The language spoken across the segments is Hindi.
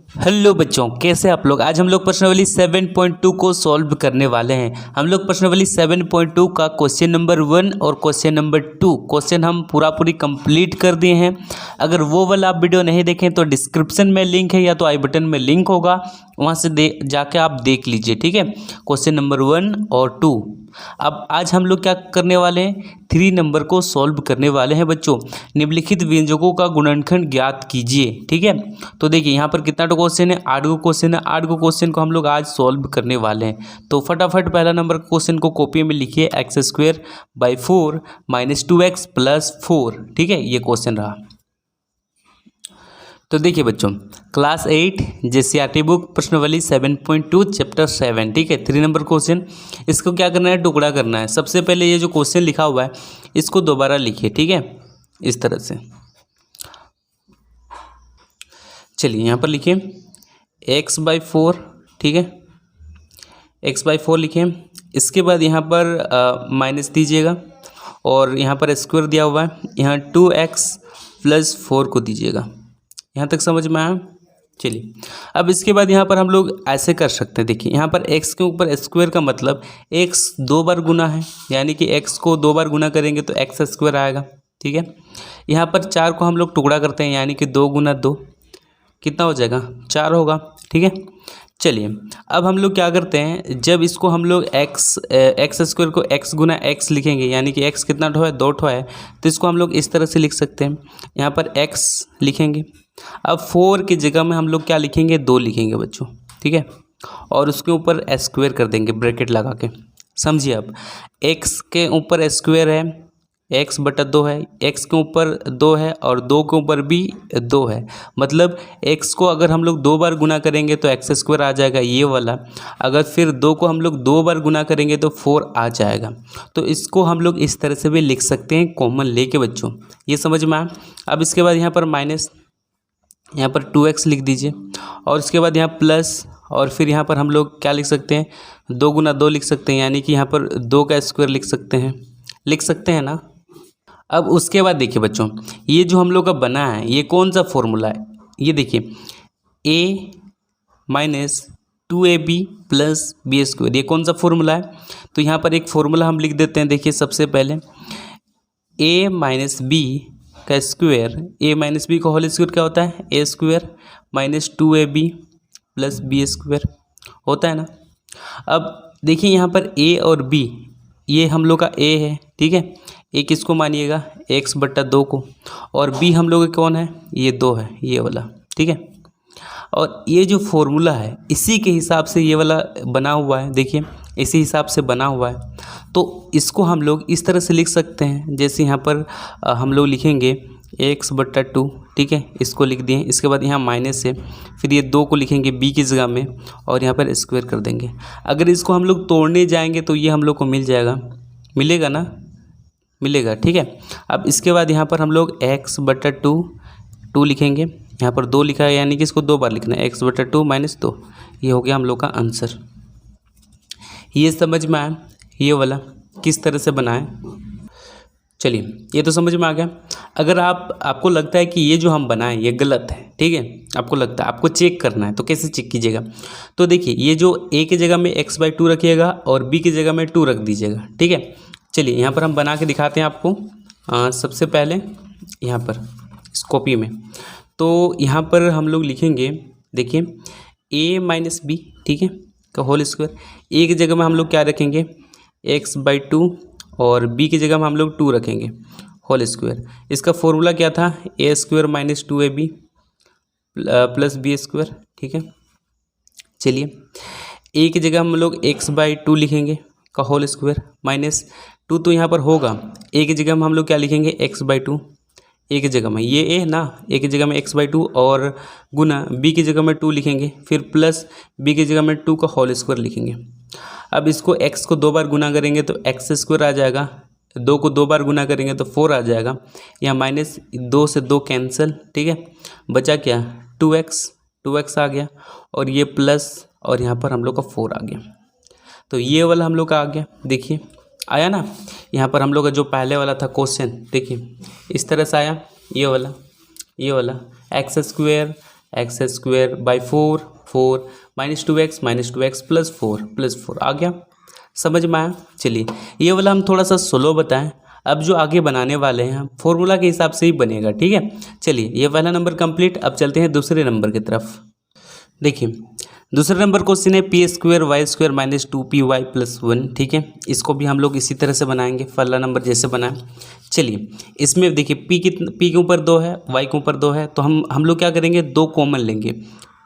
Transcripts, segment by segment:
हेलो बच्चों, कैसे आप लोग। आज हम लोग प्रश्नावली 7.2 को सॉल्व करने वाले हैं। हम लोग प्रश्नावली 7.2 का क्वेश्चन नंबर 1 और क्वेश्चन नंबर 2 क्वेश्चन हम पूरी कंप्लीट कर दिए हैं। अगर वो वाला आप वीडियो नहीं देखें तो डिस्क्रिप्शन में लिंक है या तो आई बटन में लिंक होगा, वहाँ से जाके आप देख लीजिए, ठीक है। क्वेश्चन नंबर 1 और 2। अब आज हम लोग क्या करने वाले हैं, 3 नंबर को सॉल्व करने वाले हैं बच्चों। निम्नलिखित व्यंजकों का गुणनखंड ज्ञात कीजिए, ठीक है। तो देखिए यहाँ पर कितना क्वेश्चन है, 8 क्वेश्चन है। 8 क्वेश्चन को हम लोग आज सॉल्व करने वाले हैं। तो फटाफट पहला नंबर क्वेश्चन को कॉपी में लिखिए, x² - 2x + 4, ठीक है। ये क्वेश्चन रहा। तो देखिए बच्चों, क्लास 8 जेसीईआरटी बुक प्रश्नावली 7.2 चैप्टर 7, ठीक है। 3 नंबर क्वेश्चन। इसको क्या करना है, टुकड़ा करना है। सबसे पहले ये जो क्वेश्चन लिखा हुआ है इसको दोबारा लिखिए, ठीक है, इस तरह से। चलिए यहाँ पर लिखिए x/4, ठीक है, x/4 लिखिए। इसके बाद यहाँ पर माइनस दीजिएगा और यहाँ पर स्क्वायर दिया हुआ है, यहाँ 2x + 4 को दीजिएगा। यहाँ तक समझ में आया। चलिए अब इसके बाद यहाँ पर हम लोग ऐसे कर सकते हैं। देखिए यहाँ पर x के ऊपर स्क्वायर का मतलब x 2 बार गुना है, यानी कि x को 2 बार गुना करेंगे तो x² आएगा, ठीक है। यहाँ पर 4 को हम लोग टुकड़ा करते हैं, यानी कि 2 × 2 कितना हो जाएगा, 4 होगा, ठीक है। चलिए अब हम लोग क्या करते हैं, जब इसको हम लोग x² को x × x लिखेंगे, यानी कि x कितना ठो है, 2 ठो है, तो इसको हम लोग इस तरह से लिख सकते हैं। यहाँ पर x लिखेंगे। अब 4 की जगह में हम लोग क्या लिखेंगे, 2 लिखेंगे बच्चों, ठीक है। और उसके ऊपर स्क्वायर कर देंगे ब्रैकेट लगा के। समझिए अब x के ऊपर स्क्वायर है, x/2 है, x के ऊपर 2 है और 2 के ऊपर भी 2 है। मतलब x को अगर हम लोग 2 बार गुना करेंगे तो x² आ जाएगा, ये वाला। अगर फिर 2 को हम लोग 2 बार गुना करेंगे तो 4 आ जाएगा। तो इसको हम लोग इस तरह से भी लिख सकते हैं, कॉमन लेके बच्चों। ये समझ में आया। अब इसके बाद यहाँ पर माइनस, यहाँ पर 2x लिख दीजिए और उसके बाद यहाँ प्लस, और फिर यहाँ पर हम लोग क्या लिख सकते हैं, 2 × 2 लिख सकते हैं, यानी कि यहाँ पर 2 का स्क्वायर लिख सकते हैं ना। अब उसके बाद देखिए बच्चों, ये जो हम लोग का बना है ये कौन सा फॉर्मूला है, ये देखिए a - 2ab + b², ये कौन सा फॉर्मूला है। तो यहाँ पर एक फॉर्मूला हम लिख देते हैं। देखिए सबसे पहले a - b का स्क्वायर, a - b का होल स्क्वायर क्या होता है, a² - 2ab + b² होता है ना। अब देखिए यहाँ पर a और b, ये हम लोग का a है, ठीक है। a किसको मानिएगा, x/2 को, और b हम लोग कौन है, ये 2 है, ये वाला, ठीक है। और ये जो फॉर्मूला है इसी के हिसाब से ये वाला बना हुआ है, देखिए इसी हिसाब से बना हुआ है। तो इसको हम लोग इस तरह से लिख सकते हैं, जैसे यहाँ पर हम लोग लिखेंगे x/2, ठीक है, इसको लिख दिए। इसके बाद यहाँ माइनस है, फिर ये 2 को लिखेंगे b की जगह में और यहाँ पर स्क्वायर कर देंगे। अगर इसको हम लोग तोड़ने जाएंगे तो ये हम लोग को मिलेगा ना, मिलेगा, ठीक है। अब इसके बाद यहाँ पर हम लोग x/2 लिखेंगे, यहाँ पर 2 लिखा है, यानी कि इसको 2 बार लिखना है, x/2 - 2, ये हो गया हम लोग का आंसर। ये समझ में आया, ये वाला किस तरह से बनाए। चलिए ये तो समझ में आ गया। अगर आपको लगता है कि ये जो हम बनाए ये गलत है, ठीक है, आपको लगता है, आपको चेक करना है, तो कैसे चेक कीजिएगा। तो देखिए ये जो a की जगह में x/2 रखिएगा और b की जगह में 2 रख दीजिएगा, ठीक है। चलिए यहाँ पर हम बना के दिखाते हैं आपको। सबसे पहले यहाँ पर इस कॉपी में, तो यहाँ पर हम लोग लिखेंगे, देखिए a - b, ठीक है, का होल स्क्वायर। a की जगह में हम लोग क्या रखेंगे, x/2, और b की जगह में हम लोग 2 रखेंगे, होल स्क्वायर। इसका फॉर्मूला क्या था, a² - 2ab + b², ठीक है। चलिए a की जगह हम लोग x/2 लिखेंगे का होल स्क्वायर, -2 तो यहाँ पर होगा। a की जगह में हम लोग क्या लिखेंगे, x/2, a की जगह में ये a ना, a की जगह में x/2 और गुना b की जगह में 2 लिखेंगे, फिर प्लस b की जगह में 2 का होल स्क्वायर लिखेंगे। अब इसको x को 2 बार गुना करेंगे तो x² आ जाएगा, 2 को 2 बार गुना करेंगे तो 4 आ जाएगा। यहाँ -2 से 2 कैंसिल, ठीक है, बचा क्या, 2x आ गया, और ये प्लस, और यहाँ पर हम लोग का 4 आ गया। तो ये वाला हम लोग का आ गया, देखिए आया ना। यहाँ पर हम लोग का जो पहले वाला था क्वेश्चन, देखिए इस तरह से आया, ये वाला x² x square by 4 4 -2x +4 आ गया, समझ में आया। चलिए ये वाला हम थोड़ा सा स्लो बताएं, अब जो आगे बनाने वाले हैं फॉर्मूला के हिसाब से ही बनेगा, ठीक है। चलिए ये पहला नंबर कंप्लीट। अब चलते हैं दूसरे नंबर की तरफ। देखिए दूसरे नंबर क्वेश्चन है p² y² -2py + 1, ठीक है। इसको भी हम लोग इसी तरह से बनाएंगे, पहला नंबर जैसे बनाए। चलिए इसमें देखिए p के ऊपर 2 है, y के ऊपर 2 है, तो हम लोग क्या करेंगे, 2 कॉमन लेंगे,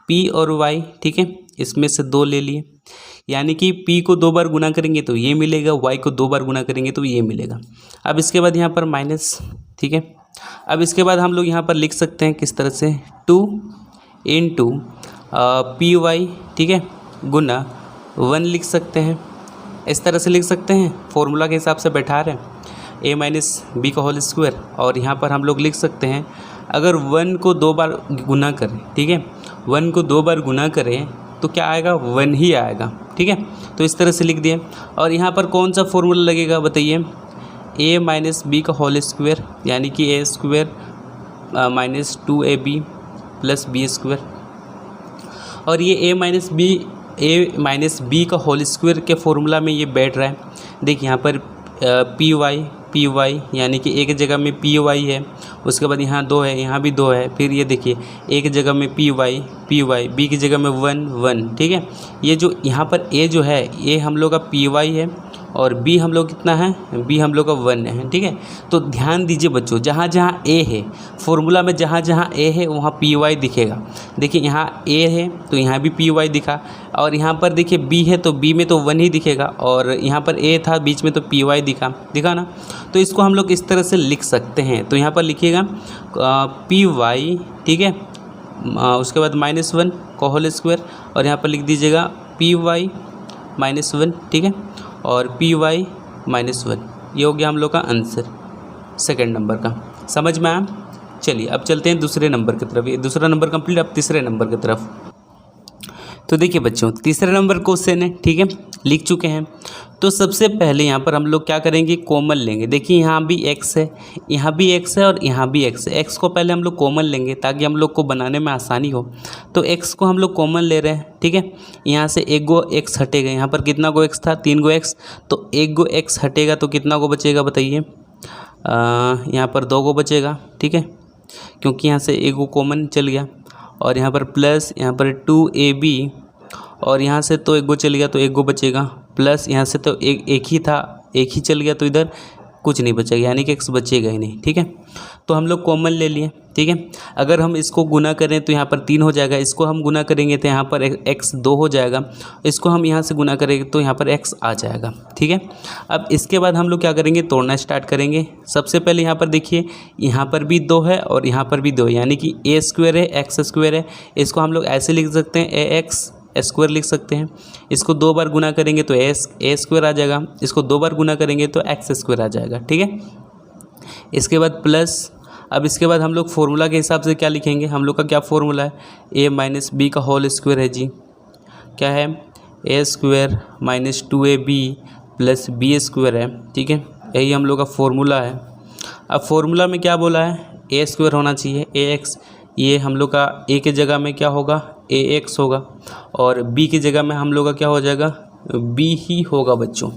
p और y, ठीक है। इसमें से 2 ले लिए, यानी कि p को 2 बार गुना करेंगे तो ये मिलेगा, y को 2 बार गुना करेंगे तो ये मिलेगा। अब इसके बाद यहाँ पर माइनस, ठीक है। अब इसके बाद हम लोग यहाँ पर लिख सकते हैं किस तरह से, 2 × py, ठीक है, गुना 1 लिख सकते हैं, इस तरह से लिख सकते हैं, फॉर्मूला के हिसाब से बैठा रहे हैं, a - b का होल स्क्वायर। और यहाँ पर हम लोग लिख सकते हैं, अगर 1 को 2 बार गुना करें, ठीक है, 1 को 2 बार गुना करें तो क्या आएगा, 1 ही आएगा, ठीक है। तो इस तरह से लिख दिए। और यहाँ पर कौन सा फॉर्मूला लगेगा बताइए, a - b का होल स्क्वायर, यानी कि a² - 2ab + b²। और ये a - b का होल स्क्वायर के फॉर्मूला में ये बैठ रहा है। देखिए यहाँ पर py यानी कि एक जगह में py है, उसके बाद यहाँ 2 है, यहाँ भी 2 है, फिर ये देखिए एक जगह में py b की जगह में 1 ठीक है। ये जो यहाँ पर a जो है ये हम लोग का py है और b हम लोग कितना है, b हम लोग का 1 है, ठीक है। तो ध्यान दीजिए बच्चों, जहाँ जहाँ a है फॉर्मूला में, जहाँ जहाँ a है वहाँ py दिखेगा। देखिए यहाँ a है तो यहाँ भी py दिखा, और यहाँ पर देखिए b है तो b में तो 1 ही दिखेगा, और यहाँ पर a था बीच में तो py दिखा ना। तो इसको हम लोग इस तरह से लिख सकते हैं। तो यहाँ पर लिखिएगा py, ठीक है, उसके बाद -1 का होल स्क्वायर, और यहाँ पर लिख दीजिएगा py -1, ठीक है, और py -1। ये हो गया हम लोग का आंसर सेकंड नंबर का, समझ में आया। चलिए अब चलते हैं दूसरे नंबर की तरफ। ये दूसरा नंबर कंप्लीट, अब तीसरे नंबर की तरफ। तो देखिए बच्चों तीसरे नंबर क्वेश्चन है, ठीक है, लिख चुके हैं। तो सबसे पहले यहाँ पर हम लोग क्या करेंगे, कॉमन लेंगे। देखिए यहाँ भी x है, यहाँ भी x है, और यहाँ भी x है। x को पहले हम लोग कॉमन लेंगे ताकि हम लोग को बनाने में आसानी हो। तो x को हम लोग कॉमन ले रहे हैं, ठीक है। यहाँ से 1 गो x हटेगा, यहाँ पर कितना गो x था, 3 गो x, तो 1 गो x हटेगा तो कितना गो बचेगा बताइए, यहाँ पर 2 गो बचेगा, ठीक है, क्योंकि यहाँ से 1 गो कॉमन चल गया। और यहाँ पर प्लस, यहाँ पर 2ab, और यहाँ से तो 1 गो चल गया तो 1 गो बचेगा, प्लस यहाँ से तो एक ही था, 1 ही चल गया तो इधर कुछ नहीं बचेगा, यानी कि x बचेगा ही नहीं, ठीक है। तो हम लोग कॉमन ले लिए, ठीक है। अगर हम इसको गुना करें तो यहाँ पर 3 हो जाएगा, इसको हम गुना करेंगे तो यहाँ पर x 2 हो जाएगा, इसको हम यहाँ से गुना करेंगे तो यहाँ पर x आ जाएगा, ठीक है। अब इसके बाद हम लोग क्या करेंगे, तोड़ना स्टार्ट करेंगे। सबसे पहले यहाँ पर देखिए, यहाँ पर भी 2 है और यहाँ पर भी 2 है, यानी कि a² है, x² है। इसको हम लोग ऐसे लिख सकते हैं, ax² लिख सकते हैं। इसको 2 बार गुना करेंगे तो a² आ जाएगा, इसको 2 बार गुना करेंगे तो x² आ जाएगा, ठीक है। इसके बाद प्लस, अब इसके बाद हम लोग फॉर्मूला के हिसाब से क्या लिखेंगे, हम लोग का क्या फॉर्मूला है, a - b का होल स्क्वायर है जी, क्या है, a² - 2ab + b² है, ठीक है। यही हम लोग का फॉर्मूला है। अब फॉर्मूला में क्या बोला है, a² होना चाहिए, ax, ये हम लोग का a के जगह में क्या होगा, ax होगा, और b की जगह में हम लोग का क्या हो जाएगा, b ही होगा बच्चों,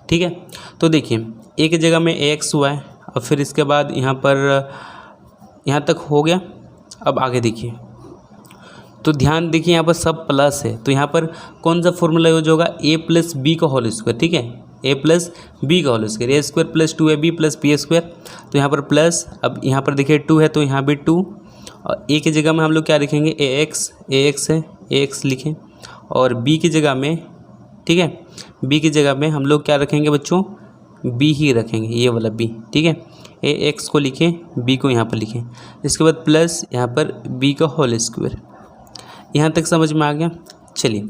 ठीक है। तो देखिए a की जगह में ax हुआ है, और फिर इसके बाद यहाँ पर यहाँ तक हो गया। अब आगे देखिए, तो ध्यान देखिए यहाँ पर सब प्लस है, तो यहाँ पर कौन सा फॉर्मूला यूज होगा, a + b का होल स्क्वायर, ठीक है, a + b का whole square, a² + 2ab + b²। तो यहाँ पर प्लस, अब यहाँ पर देखिए 2 है तो यहाँ भी 2, और a की जगह में हम लोग क्या लिखेंगे, ax है, ax लिखें, और b की जगह में, ठीक है, b की जगह में हम लोग क्या रखेंगे बच्चों, b ही रखेंगे, ये वाला b, ठीक है। ax को लिखें, b को यहाँ पर लिखें, इसके बाद प्लस यहाँ पर b का होल स्क्वायर। यहाँ तक समझ में आ गया। चलिए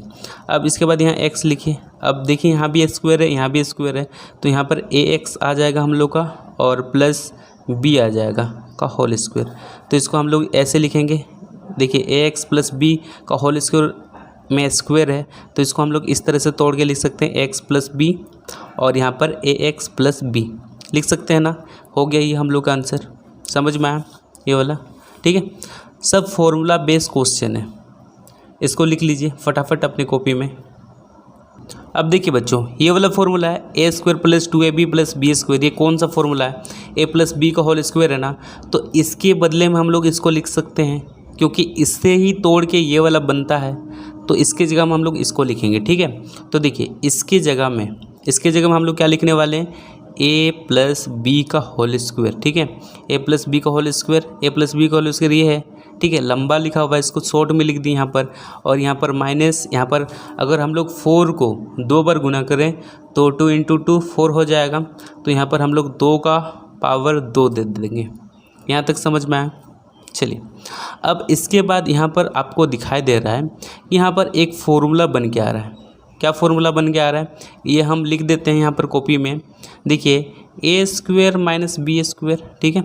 अब इसके बाद यहाँ x लिखिए। अब देखिए यहाँ भी स्क्वायर है, यहाँ भी स्क्वायर है, तो यहाँ पर ax आ जाएगा हम लोग का, और प्लस b आ जाएगा का होल स्क्वायर। तो इसको हम लोग ऐसे लिखेंगे, देखिए ax + b का होल स्क्वायर में स्क्वायर है, तो इसको हम लोग इस तरह से तोड़ के लिख सकते हैं, x + b, और यहाँ पर ax + b लिख सकते हैं ना। हो गया ये हम लोग का आंसर, समझ में आया ये वाला, ठीक है। सब फॉर्मूला बेस्ड क्वेश्चन है, इसको लिख लीजिए फटाफट अपनी कॉपी में। अब देखिए बच्चों, ये वाला फॉर्मूला है A square plus 2ab plus B square, ये कौन सा फॉर्मूला है, ए प्लस बी का होल स्क्वायर है ना, तो इसके बदले में हम लोग इसको लिख सकते हैं, क्योंकि इससे ही तोड़ के ये वाला बनता है, तो इसके जगह में हम लोग इसको लिखेंगे। ठीक है, तो देखिए इसके जगह में हम लोग क्या लिखने वाले हैं, ए प्लस बी का होल स्क्वायर। ठीक है, ए प्लस बी का होल स्क्वायर, ए प्लस बी का होल स्क्वायर ये है। ठीक है, लंबा लिखा हुआ है, इसको शॉर्ट में लिख दी यहाँ पर, और यहाँ पर माइनस, यहाँ पर अगर हम लोग 4 को 2 बार गुना करें तो 2 × 2 4 हो जाएगा, तो यहाँ पर हम लोग 2 का पावर 2 दे देंगे। यहाँ तक समझ में आया। चलिए, अब इसके बाद यहाँ पर आपको दिखाई दे रहा है कि यहाँ पर एक फॉर्मूला बन के आ रहा है। क्या फॉर्मूला बन के आ रहा है, ये हम लिख देते हैं यहाँ पर कॉपी में। देखिए ए स्क्वायर माइनस बी स्क्वायर। ठीक है,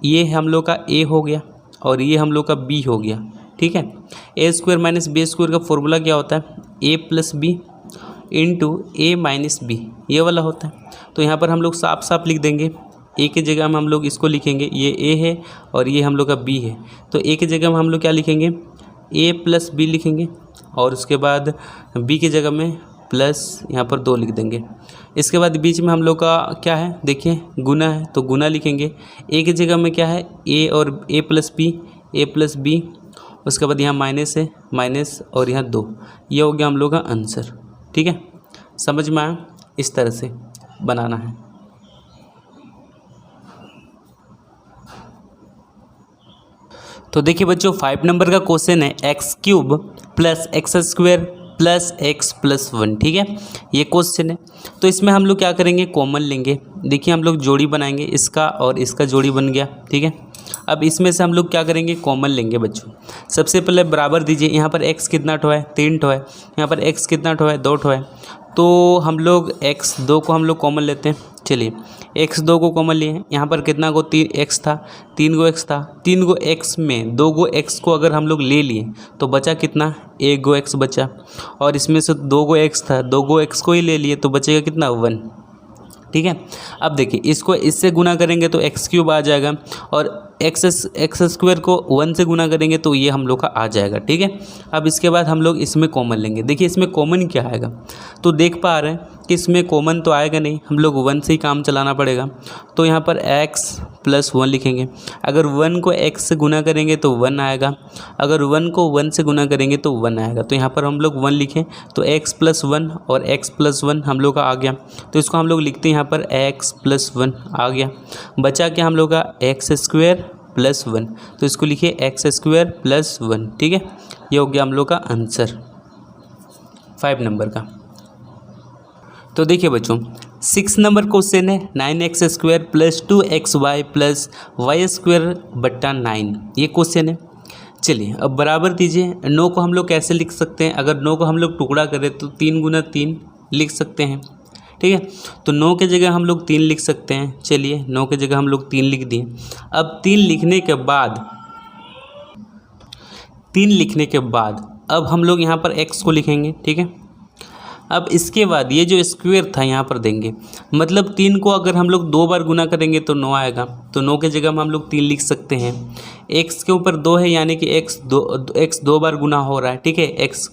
ये हम लोग का ए हो गया और ये हम लोग का बी हो गया। ठीक है, A square minus B square का फॉर्मूला क्या होता है, A plus B into A minus B, ये वाला होता है। तो यहाँ पर हम लोग साफ साफ लिख देंगे, ए के जगह में हम लोग इसको लिखेंगे, ये ए है और ये हम लोग का बी है, तो ए के जगह में हम लोग क्या लिखेंगे, ए प्लस बी लिखेंगे, और उसके बाद बी की जगह में प्लस यहाँ पर 2 लिख देंगे। इसके बाद बीच में हम लोग का क्या है, देखिए गुना है, तो गुना लिखेंगे। ए की जगह में क्या है, ए और ए प्लस बी, उसके बाद यहाँ माइनस है, माइनस और यहाँ 2, ये हो गया हम लोग का आंसर। ठीक है, समझ में आया, इस तरह से बनाना है। तो देखिए बच्चों, 5 नंबर का क्वेश्चन है x³ plus x square plus x plus 1। ठीक है, ये क्वेश्चन है। तो इसमें हम लोग क्या करेंगे, कॉमन लेंगे। देखिए हम लोग जोड़ी बनाएंगे, इसका और इसका जोड़ी बन गया। ठीक है, अब इसमें से हम लोग क्या करेंगे, कॉमन लेंगे बच्चों। सबसे पहले बराबर दीजिए, यहाँ पर x कितना ठो है, 3 ठो है, यहाँ पर x कितना ठो है, 2 ठो है, तो हम लोग x2 को हम लोग कॉमन लेते हैं। चलिए x2 को कॉमन लिए, यहाँ पर कितना को 3x था, 3 गो x था, 3 गो x में 2 गो x को अगर हम लोग ले लिए तो बचा कितना, 1 गो x बचा, और इसमें से 2 गो x था, 2 गो x को ही ले लिए तो बचेगा कितना, 1। ठीक है, अब देखिए इसको इससे गुना करेंगे तो x³ आ जाएगा, और एक्स स्क्वायर को 1 से गुना करेंगे तो ये हम लोग का आ जाएगा। ठीक है, अब इसके बाद हम लोग इसमें कॉमन लेंगे। देखिए इसमें कॉमन क्या आएगा, तो देख पा रहे हैं कि इसमें कॉमन तो आएगा नहीं, हम लोग 1 से ही काम चलाना पड़ेगा। तो यहाँ पर x प्लस 1 लिखेंगे। अगर 1 को x से गुना करेंगे तो 1 आएगा, अगर 1 को 1 से गुना करेंगे तो 1 आएगा। तो यहाँ पर हम लोग 1 लिखें, तो x प्लस 1 और x प्लस 1 हम लोग का आ गया, तो इसको हम लोग लिखते हैं यहाँ पर x प्लस 1 आ गया। बचा क्या हम लोग का, एक्स स्क्वायर प्लस 1, तो इसको लिखिए एक्स स्क्वायर प्लस 1। ठीक है, ये हो गया हम लोग का आंसर 5 नंबर का। तो देखिए बच्चों, 6 नंबर क्वेश्चन है 9x square plus 2xy plus Y square बट्टा 9, ये क्वेश्चन है। चलिए अब बराबर दीजिए। 9 को हम लोग कैसे लिख सकते हैं, अगर 9 को हम लोग टुकड़ा करें तो 3 × 3 लिख सकते हैं। ठीक है, तो 9 के जगह हम लोग 3 लिख सकते हैं। चलिए 9 के जगह हम लोग 3 लिख दिए। अब 3 लिखने के बाद अब हम लोग यहाँ पर x को लिखेंगे। ठीक है, अब इसके बाद ये जो स्क्वायर था यहाँ पर देंगे, मतलब 3 को अगर हम लोग 2 बार गुना करेंगे तो 9 आएगा, तो 9 के जगह में हम लोग 3 लिख सकते हैं। x के ऊपर 2 है, यानी कि x 2 बार गुना हो रहा है। ठीक है, x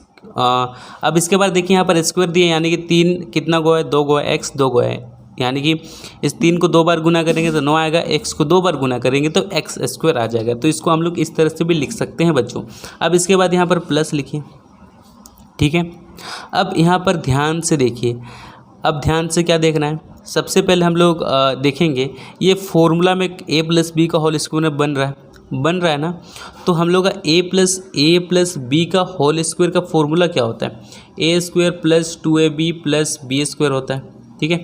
अब इसके बाद देखिए यहाँ पर स्क्वायर दिए, यानी कि 3 कितना गो है, 2 गो है, x 2 गो है, यानी कि इस 3 को 2 बार गुना करेंगे तो 9 आएगा, x को 2 बार गुना करेंगे तो x स्क्वायर आ जाएगा। तो इसको हम लोग इस तरह से भी लिख सकते हैं बच्चों। अब इसके बाद यहाँ पर प्लस लिखिए। ठीक है, अब यहाँ पर ध्यान से देखिए, अब ध्यान से क्या देखना है, सबसे पहले हम लोग देखेंगे ये फॉर्मूला में a प्लस बी का होल स्क्वायर बन रहा है ना, तो हम लोग का a प्लस बी का होल स्क्वायर का फॉर्मूला क्या होता है, a square plus 2ab plus B square होता है। ठीक है,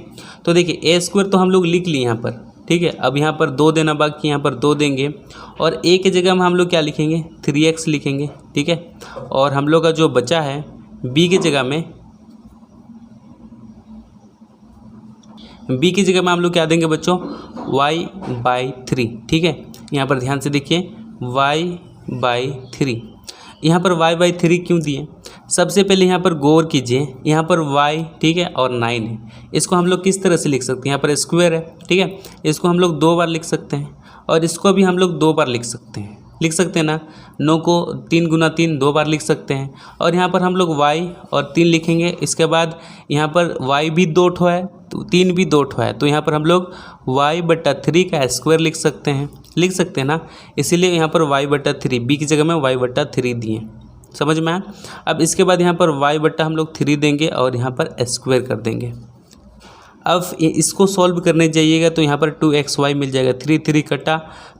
तो देखिए a स्क्वायर तो हम लोग लिख लिए यहाँ पर। ठीक है, अब यहाँ पर 2 देना बाकी, यहाँ पर 2 देंगे, और a के जगह में हम लोग क्या लिखेंगे, 3x लिखेंगे। ठीक है, और हम लोग का जो बचा है b की जगह में हम लोग क्या देंगे बच्चों, y/3। ठीक है, यहाँ पर ध्यान से देखिए y/3। यहाँ पर y/3 क्यों दिए, सबसे पहले यहाँ पर गौर कीजिए, यहाँ पर y ठीक है और 9 है, इसको हम लोग किस तरह से लिख सकते हैं, यहाँ पर स्क्वायर है। ठीक है, इसको हम लोग 2 बार लिख सकते हैं और इसको भी हम लोग 2 बार लिख सकते हैं। लिख सकते हैं ना। 9 को 3 गुना 3 2 बार लिख सकते हैं। और यहाँ पर हम लोग y और 3 लिखेंगे। इसके बाद यहाँ पर y भी 2 ठो है तो 3 भी 2 ठो है, तो यहाँ पर हम लोग y/3 का स्क्वायर लिख सकते हैं ना। इसीलिए यहाँ पर y/3 b की जगह में y/3 दिए। समझ में आया। अब इसके बाद यहाँ पर y/ हम लोग 3 देंगे और यहाँ पर स्क्वायर कर देंगे। अब इसको सॉल्व करने जाइएगा तो यहाँ पर 2xy मिल जाएगा। 3 3 कटा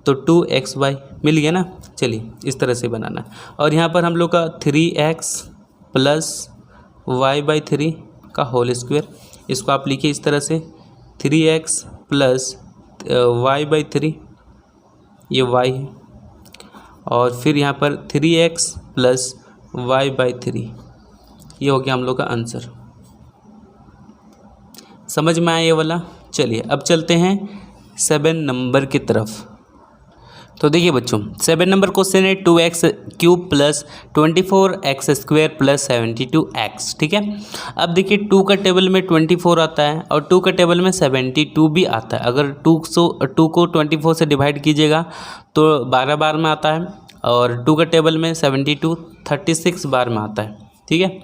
तो 2xy मिल गया ना। चलिए इस तरह से बनाना। और यहाँ पर हम लोग का 3x + y/3 का होल स्क्वायर, इसको आप लिखिए इस तरह से 3x + y/3, ये y है। और फिर यहाँ पर 3x + y/3, ये हो गया हम लोग का आंसर। समझ में आया ये वाला। चलिए अब चलते हैं 7 नंबर की तरफ। तो देखिए बच्चों 7 नंबर क्वेश्चन है 2x³ + 24x² + 72x। ठीक है। अब देखिए 2 का टेबल में 24 आता है और 2 का टेबल में 72 भी आता है। अगर 2 को 24 से डिवाइड कीजिएगा तो 12 बार में आता है और 2 का टेबल में 72 36 बार में आता है। ठीक है।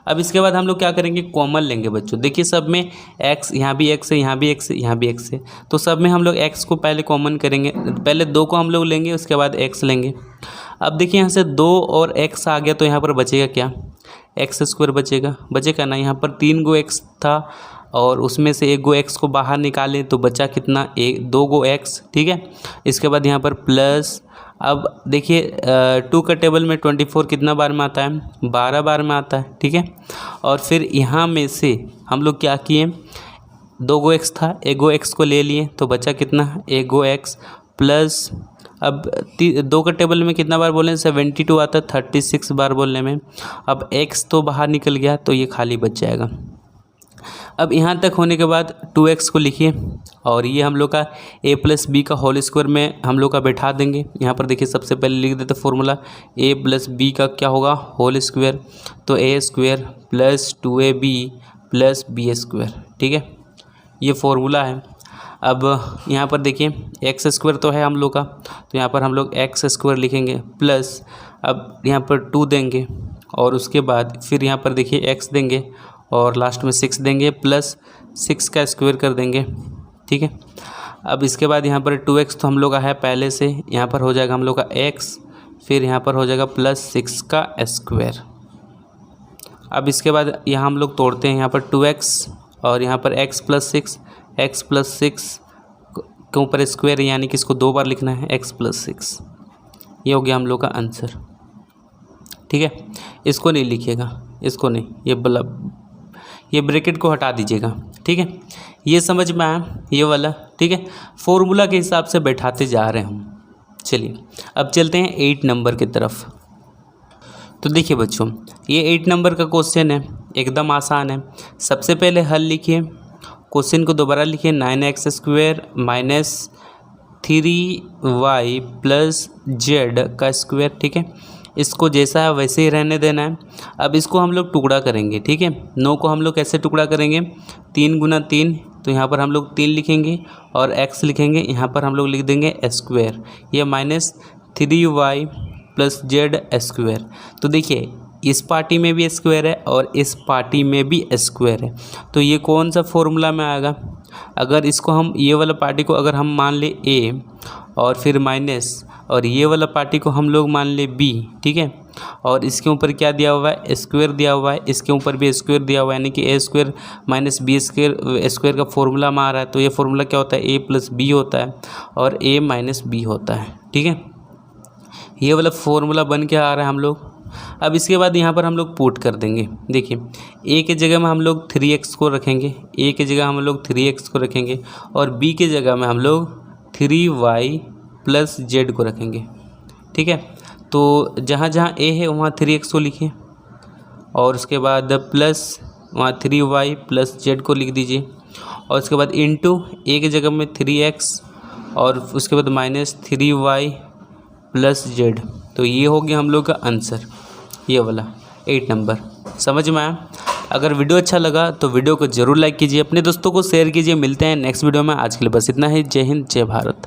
अब इसके बाद हम लोग क्या करेंगे, कॉमन लेंगे बच्चों। देखिए सब में x, यहाँ भी x है, यहाँ भी x है, यहाँ भी x है, तो सब में हम लोग x को पहले कॉमन करेंगे। पहले 2 को हम लोग लेंगे, उसके बाद x लेंगे। अब देखिए यहाँ से 2 और x आ गया तो यहाँ पर बचेगा क्या, x² बचेगा ना। यहाँ पर 3 गो x था और उसमें से 1 गो x को बाहर निकालें तो बचा कितना, 2 गो x। ठीक है। इसके बाद यहाँ पर प्लस, अब देखिए 2 का टेबल में 24 कितना बार में आता है, 12 बार में आता है। ठीक है। और फिर यहाँ में से हम लोग क्या किए, 2 गो x था, 1 गो x को ले लिए तो बचा कितना, 1 गो x प्लस, अब 2 का टेबल में कितना बार बोले, 72 आता है 36 बार बोलने में। अब x तो बाहर निकल गया तो ये खाली बच जाएगा। अब यहाँ तक होने के बाद 2x को लिखिए और ये हम लोग का a + b का होल स्क्वायर में हम लोग का बैठा देंगे। यहाँ पर देखिए सबसे पहले लिख देते फॉर्मूला, a + b का क्या होगा, होल स्क्वायर, तो a² + 2ab + b²। ठीक है, ये फॉर्मूला है। अब यहाँ पर देखिए x² तो है हम लोग का, तो यहाँ पर हम लोग x² लिखेंगे प्लस, अब यहाँ पर 2 देंगे और उसके बाद फिर यहाँ पर देखिए x देंगे और लास्ट में 6 देंगे प्लस 6 का स्क्वायर कर देंगे। ठीक है। अब इसके बाद यहाँ पर 2x तो हम लोग का है पहले से, यहाँ पर हो जाएगा हम लोग का x, फिर यहाँ पर हो जाएगा प्लस 6 का स्क्वायर। अब इसके बाद यहाँ हम लोग तोड़ते हैं, यहाँ पर 2x और यहाँ पर x + 6 के ऊपर स्क्वायर, यानी कि इसको 2 बार लिखना है, x + 6। ये हो गया हम लोग का आंसर। ठीक है। इसको नहीं लिखिएगा, इसको नहीं, ये ब्रैकेट को हटा दीजिएगा। ठीक है। ये समझ में आया ये वाला। ठीक है। फॉर्मूला के हिसाब से बैठाते जा रहे हैं हम। चलिए अब चलते हैं 8 नंबर की तरफ। तो देखिए बच्चों ये 8 नंबर का क्वेश्चन है, एकदम आसान है। सबसे पहले हल लिखिए, क्वेश्चन को दोबारा लिखिए, 9x² - 3y + z का स्क्वायर। ठीक है। इसको जैसा है वैसे ही रहने देना है। अब इसको हम लोग टुकड़ा करेंगे। ठीक है। 9 को हम लोग कैसे टुकड़ा करेंगे, 3 गुना 3, तो यहाँ पर हम लोग 3 लिखेंगे और x लिखेंगे, यहाँ पर हम लोग लिख देंगे स्क्वायर, ये -3y + z²। तो देखिए इस पार्टी में भी स्क्वायर है और इस पार्टी में भी स्क्वायर है, तो ये कौन सा फॉर्मूला में आएगा। अगर इसको हम, ये वाला पार्टी को अगर हम मान ले a और फिर माइनस, और ये वाला पार्टी को हम लोग मान ले b। ठीक है। और इसके ऊपर क्या दिया हुआ है, स्क्वायर दिया हुआ है, इसके ऊपर भी स्क्वायर दिया हुआ है, यानी कि a² - b² का फॉर्मूला में आ रहा है। तो ये फॉर्मूला क्या होता है, a + b होता है और a - b होता है। ठीक है। ये वाला फॉर्मूला बन के आ रहा है हम लोग। अब इसके बाद यहाँ पर हम लोग पुट कर देंगे। देखिए a के जगह में हम लोग 3x को रखेंगे, a के जगह हम लोग 3x को रखेंगे और b के जगह में हम लोग 3y + z को रखेंगे। ठीक है। तो जहाँ जहाँ a है वहाँ 3x को लिखिए और उसके बाद प्लस वहाँ 3y + z को लिख दीजिए और उसके बाद इंटू a के जगह में 3x और उसके बाद -3y + z। तो ये हो गया हम लोग का आंसर, ये वाला 8 नंबर। समझ में आया। अगर वीडियो अच्छा लगा तो वीडियो को ज़रूर लाइक कीजिए, अपने दोस्तों को शेयर कीजिए। मिलते हैं नेक्स्ट वीडियो में। आज के लिए बस इतना ही। जय हिंद, जय भारत।